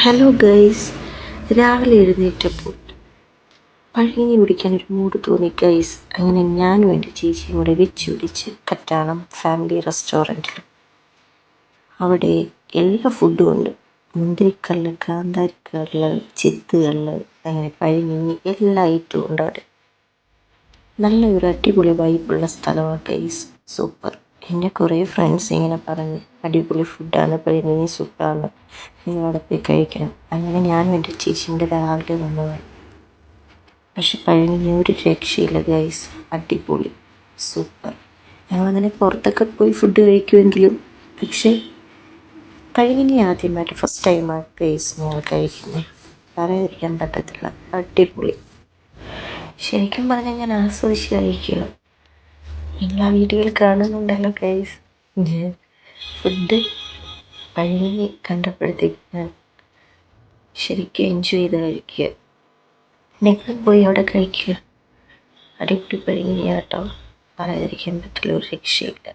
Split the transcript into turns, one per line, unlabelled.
Hello guys, രാവിലെ എഴുന്നേറ്റപ്പോൾ പഴങ്കഞ്ഞി കുടിക്കാൻ ഒരു മൂഡ് തോന്നി ഗൈസ്. അങ്ങനെ ഞാനും എൻ്റെ ചേച്ചിയും കൂടെ വെച്ച് പിടിച്ച് കറ്റാണം ഫാമിലി റെസ്റ്റോറൻറ്റിൽ. അവിടെ എല്ലാ ഫുഡും ഉണ്ട്. മുന്തിരിക്കല്ല്, കാന്താരിക്കല്ല്, ചിത്തുകല്ല്, അങ്ങനെ പഴങ്കഞ്ഞി എല്ലാ ഐറ്റവും ഉണ്ട് അവിടെ. നല്ലൊരു അടിപൊളി വൈബുള്ള സ്ഥലമാണ് ഗൈസ്, സൂപ്പർ. എൻ്റെ കുറേ ഫ്രണ്ട്സ് ഇങ്ങനെ പറഞ്ഞ് അടിപൊളി ഫുഡാണ്, പഴങ്കഞ്ഞി സൂപ്പറാണ്, നിങ്ങൾ അവിടെ പോയി കഴിക്കണം. അങ്ങനെ ഞാനും എൻ്റെ ചേച്ചീൻ്റെ രാവിലെ വന്നതാണ്. പക്ഷെ പഴങ്കഞ്ഞി ഒരു രക്ഷയില്ല ഗൈസ്, അടിപൊളി സൂപ്പർ. ഞങ്ങളങ്ങനെ പുറത്തൊക്കെ പോയി ഫുഡ് കഴിക്കുമെങ്കിലും പക്ഷേ പഴങ്കഞ്ഞി ആദ്യമായിട്ട് ഫസ്റ്റ് ടൈമാണ് ഗൈസ് ഞങ്ങൾ കഴിക്കുന്നത്. പറയാതിരിക്കാൻ പറ്റത്തില്ല, അടിപൊളി. ശരിക്കും പറഞ്ഞാൽ ഞാൻ ആസ്വദിച്ച് കഴിക്കുക. നിങ്ങൾ ആ വീഡിയോയിൽ കാണുന്നുണ്ടല്ലോ ഗൈസ്, ഞാൻ ഫുഡ് പഴങ്കഞ്ഞി കണ്ടപ്പോഴത്തേക്ക് ഞാൻ ശരിക്കും എൻജോയ് ചെയ്ത് കഴിക്കുക. നിങ്ങൾ പോയി അവിടെ കഴിക്കുക, അടിപൊളി പഴങ്കഞ്ഞി കേട്ടോ, പറയാതിരിക്കാൻ പറ്റില്ല, ഒരു രക്ഷയില്ല.